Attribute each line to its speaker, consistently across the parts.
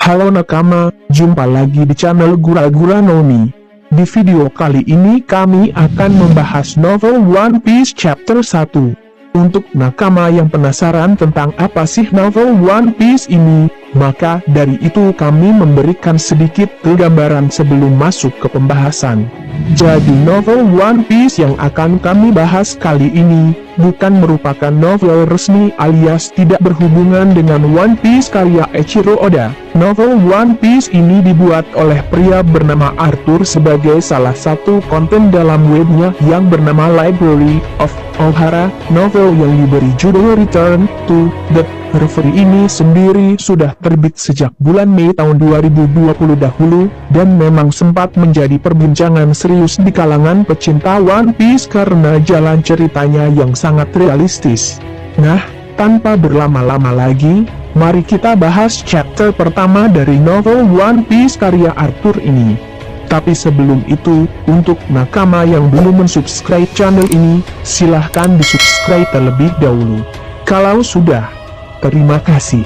Speaker 1: Halo nakama, jumpa lagi di channel Gura-Gura Nomi. Di video kali ini kami akan membahas novel One Piece Chapter 1. Untuk nakama yang penasaran tentang apa sih novel One Piece ini, maka dari itu kami memberikan sedikit gambaran sebelum masuk ke pembahasan. Jadi novel One Piece yang akan kami bahas kali ini bukan merupakan novel resmi alias tidak berhubungan dengan One Piece karya Eiichiro Oda. Novel One Piece ini dibuat oleh pria bernama Arthur sebagai salah satu konten dalam webnya yang bernama Library of Ohara. Novel yang diberi judul Return to the Reverie ini sendiri sudah terbit sejak bulan Mei tahun 2020 dahulu, dan memang sempat menjadi perbincangan serius di kalangan pecinta One Piece karena jalan ceritanya yang sangat realistis. Nah, tanpa berlama-lama lagi, mari kita bahas chapter pertama dari novel One Piece karya Arthur ini. Tapi sebelum itu, untuk nakama yang belum mensubscribe channel ini, silahkan di-subscribe terlebih dahulu. Kalau sudah, terima kasih.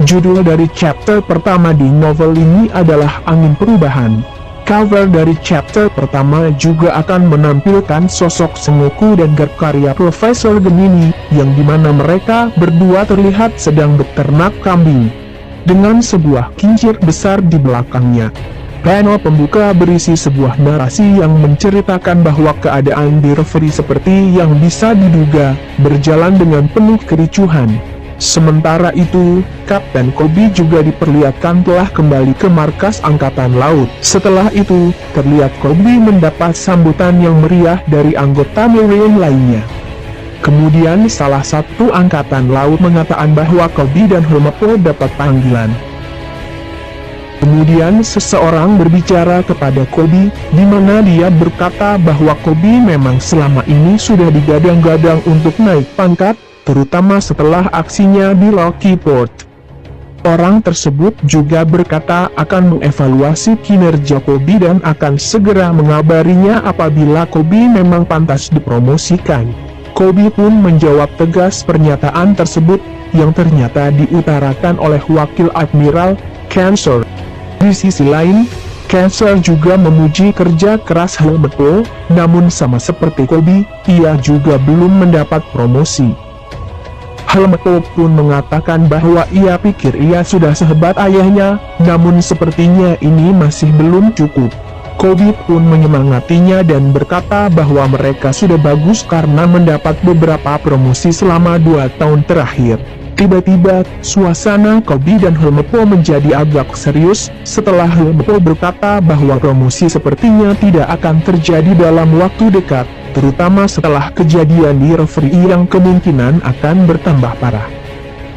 Speaker 1: Judul dari chapter pertama di novel ini adalah Angin Perubahan. Cover dari chapter pertama juga akan menampilkan sosok Sengoku dan Garp karya Profesor Gemini, yang dimana mereka berdua terlihat sedang beternak kambing, dengan sebuah kincir besar di belakangnya. Panel pembuka berisi sebuah narasi yang menceritakan bahwa keadaan di Reverie seperti yang bisa diduga, berjalan dengan penuh kericuhan. Sementara itu, Kapten Koby juga diperlihatkan telah kembali ke markas Angkatan Laut. Setelah itu, terlihat Koby mendapat sambutan yang meriah dari anggota Marine lainnya. Kemudian salah satu Angkatan Laut mengatakan bahwa Koby dan Helmeppo dapat panggilan. Kemudian seseorang berbicara kepada Koby, di mana dia berkata bahwa Koby memang selama ini sudah digadang-gadang untuk naik pangkat, terutama setelah aksinya di Rocky Port. Orang tersebut juga berkata akan mengevaluasi kinerja Koby dan akan segera mengabarinya apabila Koby memang pantas dipromosikan. Koby pun menjawab tegas pernyataan tersebut, yang ternyata diutarakan oleh Wakil Admiral Cancer. Di sisi lain, Cancer juga memuji kerja keras Helmeppo, namun sama seperti Koby, ia juga belum mendapat promosi. Helmeppo pun mengatakan bahwa ia pikir ia sudah sehebat ayahnya, namun sepertinya ini masih belum cukup. Koby pun menyemangatinya dan berkata bahwa mereka sudah bagus karena mendapat beberapa promosi selama 2 tahun terakhir. Tiba-tiba, suasana Koby dan Helmeppo menjadi agak serius, setelah Helmeppo berkata bahwa promosi sepertinya tidak akan terjadi dalam waktu dekat, terutama setelah kejadian di Reverie yang kemungkinan akan bertambah parah.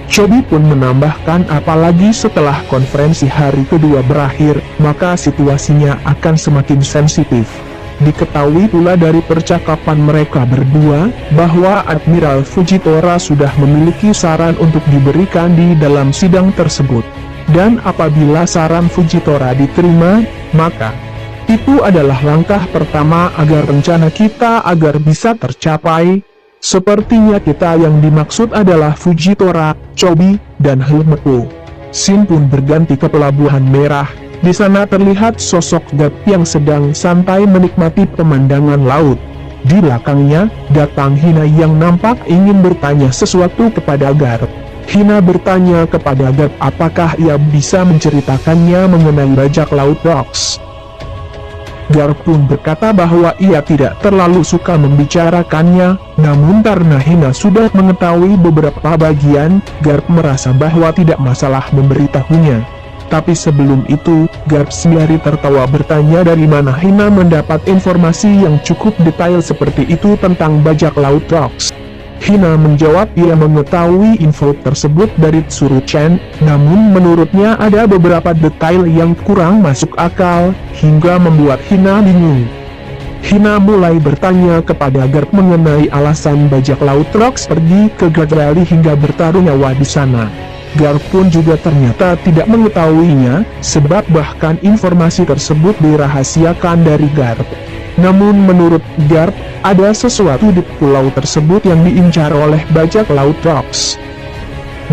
Speaker 1: Koby pun menambahkan apalagi setelah konferensi hari kedua berakhir, maka situasinya akan semakin sensitif. Diketahui pula dari percakapan mereka berdua, bahwa Admiral Fujitora sudah memiliki saran untuk diberikan di dalam sidang tersebut. Dan apabila saran Fujitora diterima, maka itu adalah langkah pertama agar rencana kita agar bisa tercapai. Sepertinya kita yang dimaksud adalah Fujitora, Koby, dan Helmeppo. Scene pun berganti ke Pelabuhan Merah. Di sana terlihat sosok Garp yang sedang santai menikmati pemandangan laut. Di belakangnya, datang Hina yang nampak ingin bertanya sesuatu kepada Garp. Hina bertanya kepada Garp apakah ia bisa menceritakannya mengenai bajak laut Rocks. Garp pun berkata bahwa ia tidak terlalu suka membicarakannya, namun karena Hina sudah mengetahui beberapa bagian, Garp merasa bahwa tidak masalah memberitahunya. Tapi sebelum itu, Garp sembari tertawa bertanya dari mana Hina mendapat informasi yang cukup detail seperti itu tentang bajak laut Rocks. Hina menjawab ia mengetahui info tersebut dari Tsuru-chan, namun menurutnya ada beberapa detail yang kurang masuk akal, hingga membuat Hina bingung. Hina mulai bertanya kepada Garp mengenai alasan bajak laut Rocks pergi ke Great Valley hingga bertaruh nyawa di sana. Garp pun juga ternyata tidak mengetahuinya, sebab bahkan informasi tersebut dirahasiakan dari Garp. Namun menurut Garp, ada sesuatu di pulau tersebut yang diincar oleh bajak laut Rocks.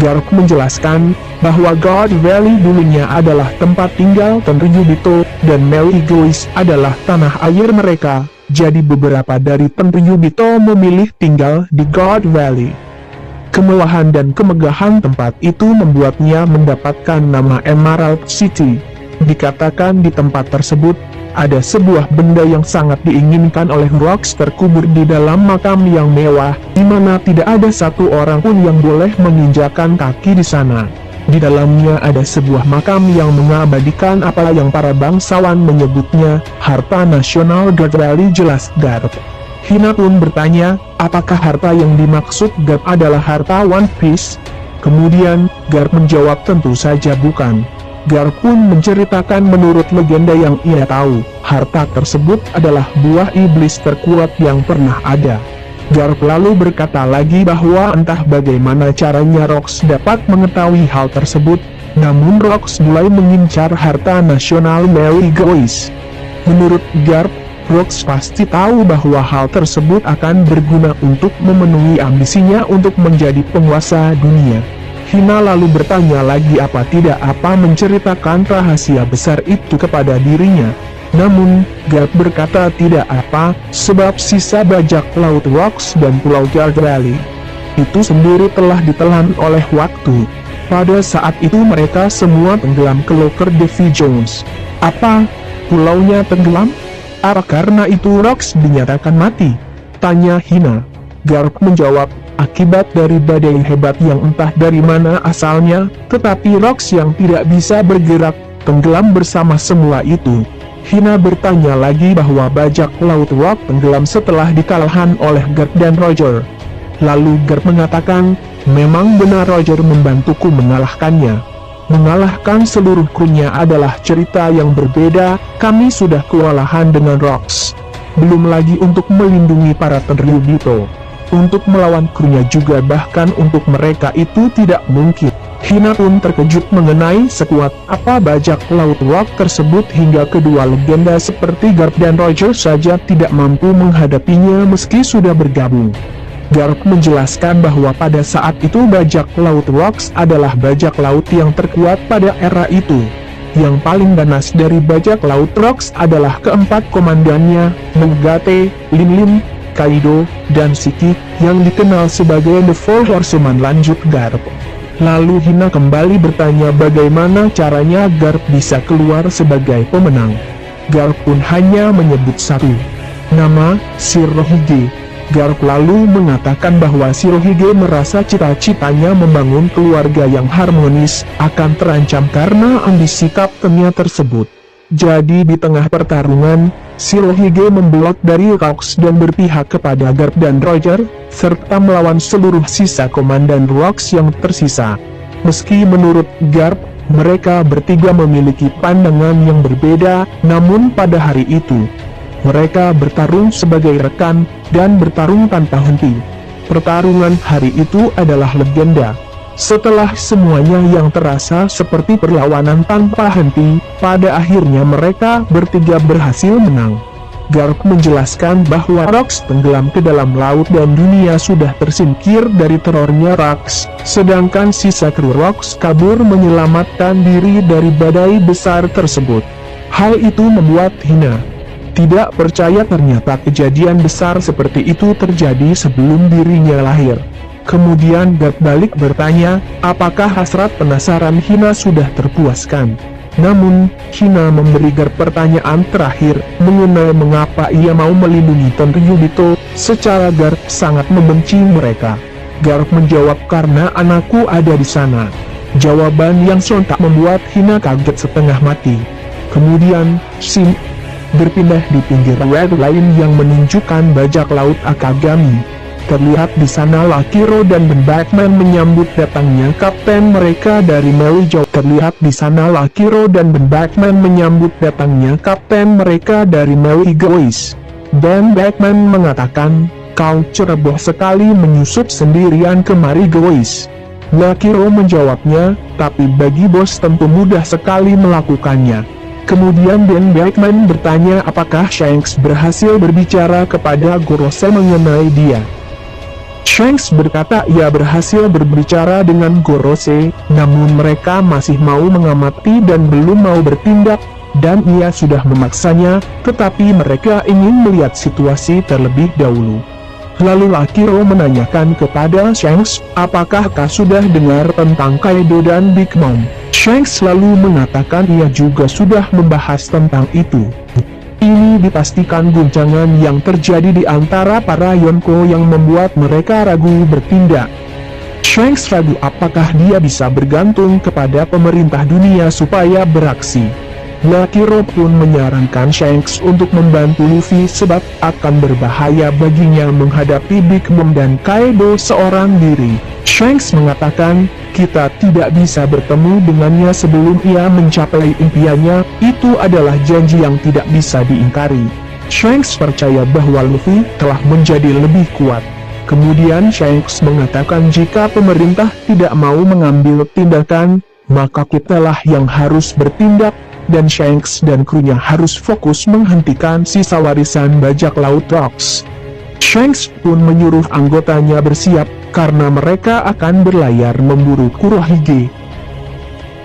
Speaker 1: Garp menjelaskan bahwa God Valley dulunya adalah tempat tinggal Tenryubito, dan Mary Egoist adalah tanah air mereka, jadi beberapa dari Tenryubito memilih tinggal di God Valley. Kemewahan dan kemegahan tempat itu membuatnya mendapatkan nama Emerald City. Dikatakan di tempat tersebut, ada sebuah benda yang sangat diinginkan oleh Rox terkubur di dalam makam yang mewah, di mana tidak ada satu orang pun yang boleh menginjakan kaki di sana. Di dalamnya ada sebuah makam yang mengabadikan apa yang para bangsawan menyebutnya harta nasional God Valley. Jelas Garp. Hina pun bertanya, apakah harta yang dimaksud Garp adalah harta One Piece? Kemudian, Garp menjawab tentu saja bukan. Garp pun menceritakan menurut legenda yang ia tahu, harta tersebut adalah buah iblis terkuat yang pernah ada. Garp lalu berkata lagi bahwa entah bagaimana caranya Rox dapat mengetahui hal tersebut, namun Rox mulai mengincar harta nasional Mary Egoist. Menurut Garp, Rox pasti tahu bahwa hal tersebut akan berguna untuk memenuhi ambisinya untuk menjadi penguasa dunia. Hina lalu bertanya lagi apa tidak apa menceritakan rahasia besar itu kepada dirinya. Namun, Garp berkata tidak apa, sebab sisa bajak laut Rox dan pulau God Valley itu sendiri telah ditelan oleh waktu. Pada saat itu mereka semua tenggelam ke loker Davy Jones. Apa? Pulaunya tenggelam? Apa karena itu Rox dinyatakan mati? Tanya Hina. Garp menjawab, akibat dari badai hebat yang entah dari mana asalnya, tetapi Rox yang tidak bisa bergerak, tenggelam bersama semua itu. Hina bertanya lagi bahwa bajak laut Rox tenggelam setelah dikalahkan oleh Garp dan Roger. Lalu Garp mengatakan, memang benar Roger membantuku mengalahkannya. Mengalahkan seluruh krunya adalah cerita yang berbeda, kami sudah kewalahan dengan Rox. Belum lagi untuk melindungi para Tenryubito. Untuk melawan krunya juga bahkan untuk mereka itu tidak mungkin. Hina pun terkejut mengenai sekuat apa bajak laut Rox tersebut hingga kedua legenda seperti Garp dan Roger saja tidak mampu menghadapinya meski sudah bergabung. Garp menjelaskan bahwa pada saat itu bajak laut Rox adalah bajak laut yang terkuat pada era itu. Yang paling ganas dari bajak laut Rox adalah keempat komandannya, Megate, Lin, Kaido, dan Shiki, yang dikenal sebagai The Four Horsemen. Lanjut Garp. Lalu Hina kembali bertanya bagaimana caranya Garp bisa keluar sebagai pemenang. Garp pun hanya menyebut satu nama, Shirohige. Garp lalu mengatakan bahwa Shirohige merasa cita-citanya membangun keluarga yang harmonis akan terancam karena ambisi kaptennya tersebut. Jadi di tengah pertarungan, Shirohige membelot dari Rox dan berpihak kepada Garp dan Roger, serta melawan seluruh sisa komandan Rox yang tersisa. Meski menurut Garp, mereka bertiga memiliki pandangan yang berbeda, namun pada hari itu, mereka bertarung sebagai rekan, dan bertarung tanpa henti. Pertarungan hari itu adalah legenda. Setelah semuanya yang terasa seperti perlawanan tanpa henti, pada akhirnya mereka bertiga berhasil menang. Garp menjelaskan bahwa Rox tenggelam ke dalam laut dan dunia sudah tersingkir dari terornya Rox, sedangkan sisa kru Rox kabur menyelamatkan diri dari badai besar tersebut. Hal itu membuat Hina tidak percaya ternyata kejadian besar seperti itu terjadi sebelum dirinya lahir. Kemudian Garp balik bertanya, apakah hasrat penasaran Hina sudah terpuaskan? Namun, Hina memberi Garp pertanyaan terakhir, mengenai mengapa ia mau melindungi Tenryubito, secara Garp sangat membenci mereka. Garp menjawab karena anakku ada di sana. Jawaban yang sontak membuat Hina kaget setengah mati. Kemudian, Shin berpindah di pinggir red lain yang menunjukkan bajak laut Akagami. Terlihat di sana Lakiro dan Ben Beckman menyambut datangnya kapten mereka dari Mary Jo. Terlihat di sana Lakiro dan Ben Beckman menyambut datangnya kapten mereka dari Mary Egoist. Ben Beckman mengatakan, kau ceroboh sekali menyusup sendirian ke Mary Egoist. Lakiro menjawabnya, tapi bagi bos tentu mudah sekali melakukannya. Kemudian Ben Beckman bertanya apakah Shanks berhasil berbicara kepada Gorosei mengenai dia. Shanks berkata ia berhasil berbicara dengan Gorose, namun mereka masih mau mengamati dan belum mau bertindak, dan ia sudah memaksanya, tetapi mereka ingin melihat situasi terlebih dahulu. Lalu Lakiro menanyakan kepada Shanks, apakah kau sudah dengar tentang Kaido dan Big Mom? Shanks lalu mengatakan ia juga sudah membahas tentang itu. Ini dipastikan guncangan yang terjadi di antara para Yonko yang membuat mereka ragu bertindak. Shanks ragu apakah dia bisa bergantung kepada pemerintah dunia supaya beraksi. Lakiro pun menyarankan Shanks untuk membantu Luffy sebab akan berbahaya baginya menghadapi Big Mom dan Kaido seorang diri. Shanks mengatakan, kita tidak bisa bertemu dengannya sebelum ia mencapai impiannya, itu adalah janji yang tidak bisa diingkari. Shanks percaya bahwa Luffy telah menjadi lebih kuat. Kemudian Shanks mengatakan jika pemerintah tidak mau mengambil tindakan, maka kitalah yang harus bertindak, dan Shanks dan krunya harus fokus menghentikan sisa warisan bajak laut Rocks. Shanks pun menyuruh anggotanya bersiap, karena mereka akan berlayar memburu Kurohige.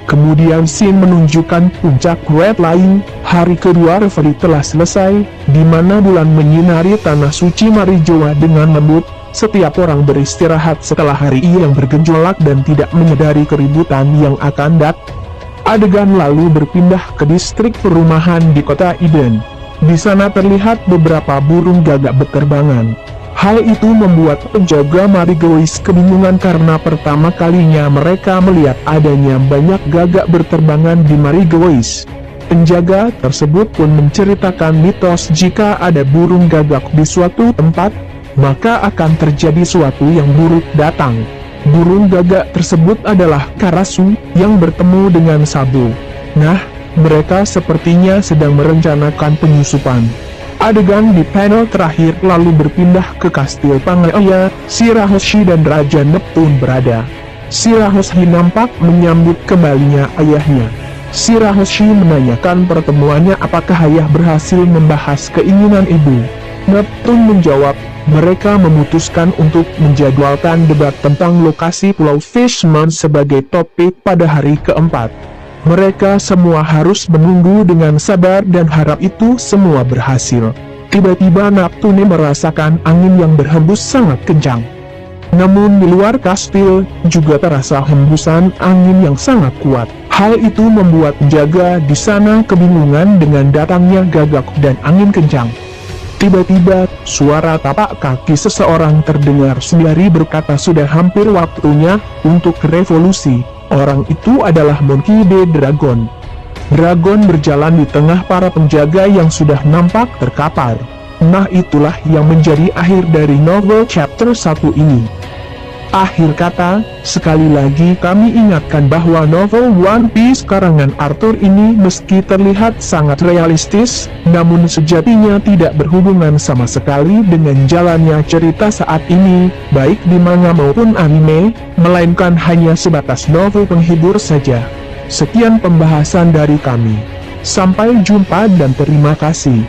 Speaker 1: Kemudian scene menunjukkan puncak Red Line, hari kedua reverie telah selesai, di mana bulan menyinari tanah suci Marijoa dengan lembut. Setiap orang beristirahat setelah hari yang bergejolak dan tidak menyadari keributan yang akan datang. Adegan lalu berpindah ke distrik perumahan di kota Eden. Di sana terlihat beberapa burung gagak berterbangan. Hal itu membuat penjaga Marigold kebingungan karena pertama kalinya mereka melihat adanya banyak gagak berterbangan di Marigold. Penjaga tersebut pun menceritakan mitos jika ada burung gagak di suatu tempat, maka akan terjadi sesuatu yang buruk datang. Burung gagak tersebut adalah Karasu, yang bertemu dengan Sabo. Nah, mereka sepertinya sedang merencanakan penyusupan. Adegan di panel terakhir lalu berpindah ke kastil Pangaea, Shirahoshi dan Raja Neptune berada. Shirahoshi nampak menyambut kembalinya ayahnya. Shirahoshi menanyakan pertemuannya apakah ayah berhasil membahas keinginan ibu. Neptune menjawab, mereka memutuskan untuk menjadwalkan debat tentang lokasi Pulau Fishman sebagai topik pada hari keempat. Mereka semua harus menunggu dengan sabar dan harap itu semua berhasil. Tiba-tiba Neptune merasakan angin yang berhembus sangat kencang. Namun di luar kastil, juga terasa hembusan angin yang sangat kuat. Hal itu membuat penjaga di sana kebingungan dengan datangnya gagak dan angin kencang. Tiba-tiba, suara tapak kaki seseorang terdengar sembari berkata sudah hampir waktunya untuk revolusi. Orang itu adalah Monkey D. Dragon. Dragon berjalan di tengah para penjaga yang sudah nampak terkapar. Nah itulah yang menjadi akhir dari novel chapter 1 ini. Akhir kata, sekali lagi kami ingatkan bahwa novel One Piece karangan Arthur ini meski terlihat sangat realistis, namun sejatinya tidak berhubungan sama sekali dengan jalannya cerita saat ini, baik di manga maupun anime, melainkan hanya sebatas novel penghibur saja. Sekian pembahasan dari kami. Sampai jumpa dan terima kasih.